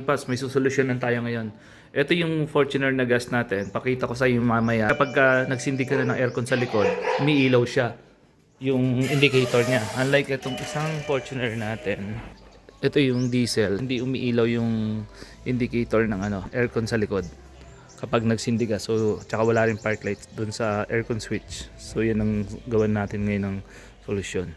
Paps, may susolusyonan tayo ngayon. Ito yung Fortuner na gas natin. Pakita ko sa iyo mamaya. Kapag nagsindi ka na ng aircon sa likod, umiilaw siya yung indicator niya. Unlike itong isang Fortuner natin, ito yung diesel, hindi umiilaw yung indicator ng aircon sa likod kapag nagsindi ka. So, tsaka wala rin park lights dun sa aircon switch. So, yan ang gawin natin ngayon ng solusyon.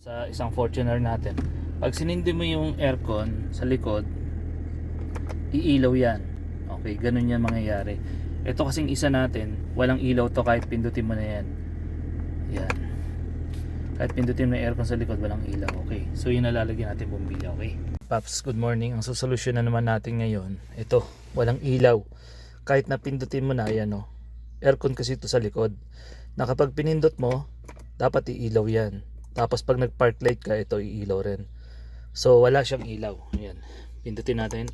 Sa isang Fortuner natin, pag sinindi mo yung aircon sa likod, iilaw yan. Okay, ganun yan mangyayari. Ito kasing isa natin, walang ilaw to kahit pindutin mo na yan. Yan. Kahit pindutin mo yung aircon sa likod, walang ilaw. Okay, so yun nalalagyan natin bombilya. Okay, Paps, good morning. Ang susolusyon na naman natin ngayon, ito, walang ilaw. Kahit na pindutin mo na, yan o. Aircon kasi ito sa likod. Na kapag pinindot mo, dapat iilaw yan. Tapos pag nag-park light ka, ito iilaw rin. So wala siyang ilaw. Ayan. Pindutin natin.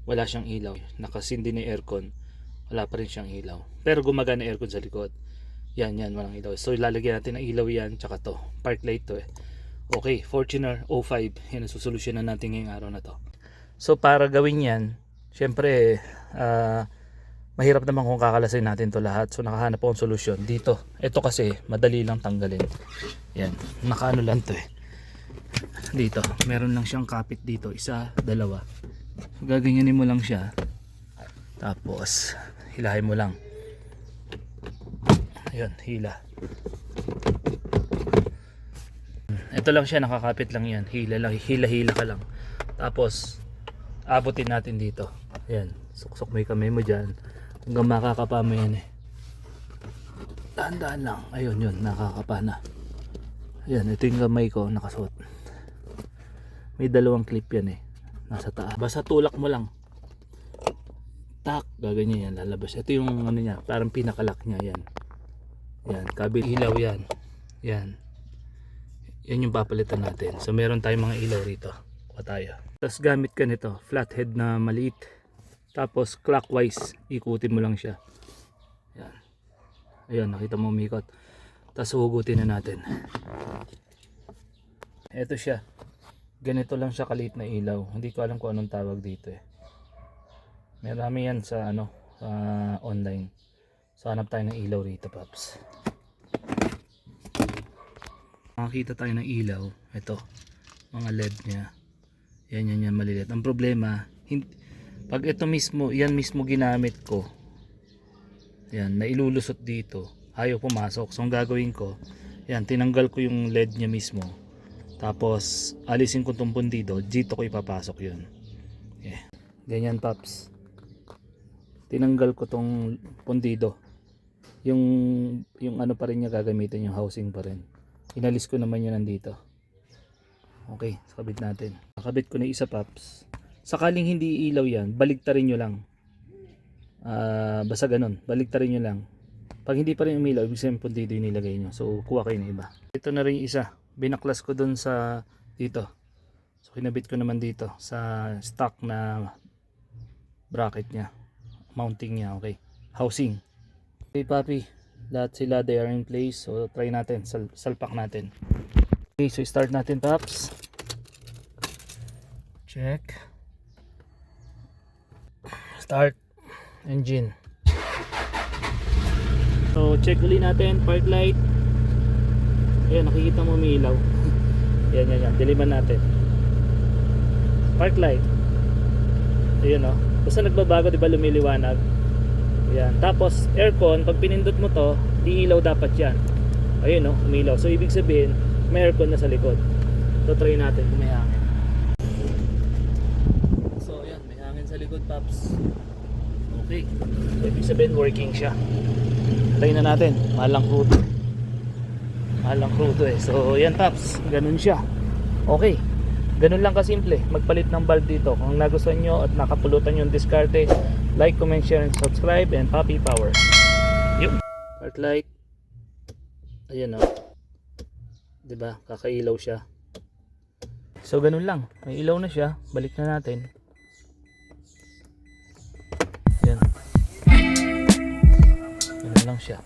Wala siyang ilaw. Nakasindi na yung aircon. Wala pa rin siyang ilaw. Pero gumagana yung aircon sa likod. Yan, walang ilaw. So ilalagyan natin ng ilaw yan. Tsaka to. Park light to eh. Okay, Fortuner 05. Yan ang susolusyonan natin ngayong araw na to. So para gawin yan, syempre mahirap naman kung kakalasin natin to lahat. So nakahanap akong solusyon dito. Ito kasi madali lang tanggalin. Yan, nakaano lang to eh. Dito, meron lang siyang kapit dito, isa, dalawa. So gaganyanin mo lang siya. Tapos hilahin mo lang. Ayun, hila. Ito lang siya, nakakapit lang yan. Hila lang, hila ka lang. Tapos abutin natin dito. Ayan, suksok mo yung kamay mo dyan hanggang makakapa mo yan eh. Dahan-dahan lang. Ayun, yun, nakakapa na. Ayan, ito yung kamay ko nakasuot. May dalawang clip yan eh, nasa taas. Basta tulak mo lang, tak, gaganyan yan, lalabas. Ito yung ano niya, parang pinakalock niya. Yan, yan, kabit ilaw yan. Yan yung papalitan natin. So meron tayong mga ilaw rito. Kuha tayo. Tapos gamit ka nito, flathead na maliit. Tapos clockwise, ikutin mo lang siya. Yan. Ayun, nakita mo umikot. Tapos hugutin na natin. Ito siya. Ganito lang siya kaliit na ilaw. Hindi ko alam kung anong tawag dito eh. Marami yan sa online. So hanap tayo ng ilaw rito, Paps. Makakita tayo ng ilaw. Ito, mga LED niya. Yan maliliit. Ang problema, pag ito mismo, yan mismo ginamit ko, yan, nailulusot dito, ayaw pumasok. So ang gagawin ko, yan, tinanggal ko yung LED niya mismo. Tapos alisin ko itong pundido, dito ko ipapasok yun. Okay. Ganyan, Paps. Tinanggal ko itong pundido. Yung ano pa rin niya gagamitin, yung housing pa rin. Inalis ko naman yun nandito. Okay, kabit natin. Nakabit ko na isa, Paps. Sakaling hindi ilaw yan, baligtarin nyo lang. Basta ganun, baligtarin nyo lang. Pag hindi pa rin umilaw, ibig sabihin pundido yung nilagay nyo. So kuha kayo ng iba. Ito na rin yung isa. Binaklas ko dun sa dito. So kinabit ko naman dito sa stock na bracket nya, mounting nya. Okay, housing. Okay, papi, lahat sila they are in place. So try natin, salpak natin. Okay, so start natin, Paps. Check. Start engine. So check ulit natin park light. Ayan, nakikita mo umiilaw. yan, diliman natin. Park light. Ayun o, basta nagbabago, diba, lumiliwanag. Ayan, tapos aircon, pag pinindot mo to, diilaw dapat yan. Ayun o, umilaw. So ibig sabihin may aircon na sa likod. So try natin kung may hangin. So ayan, may hangin sa likod, Paps. Okay, so ibig sabihin working siya. Try na natin, malang crudo eh. So yan, Paps, ganun siya. Okay, ganun lang kasimple magpalit ng bulb dito. Kung nagustuhan nyo at nakapulutan yung diskarte, like, comment, share, and subscribe. And Papi Power. Yun, park light. Ayan o, diba, kakailaw siya. So ganun lang, may ilaw na siya. Balik na natin. lang siya.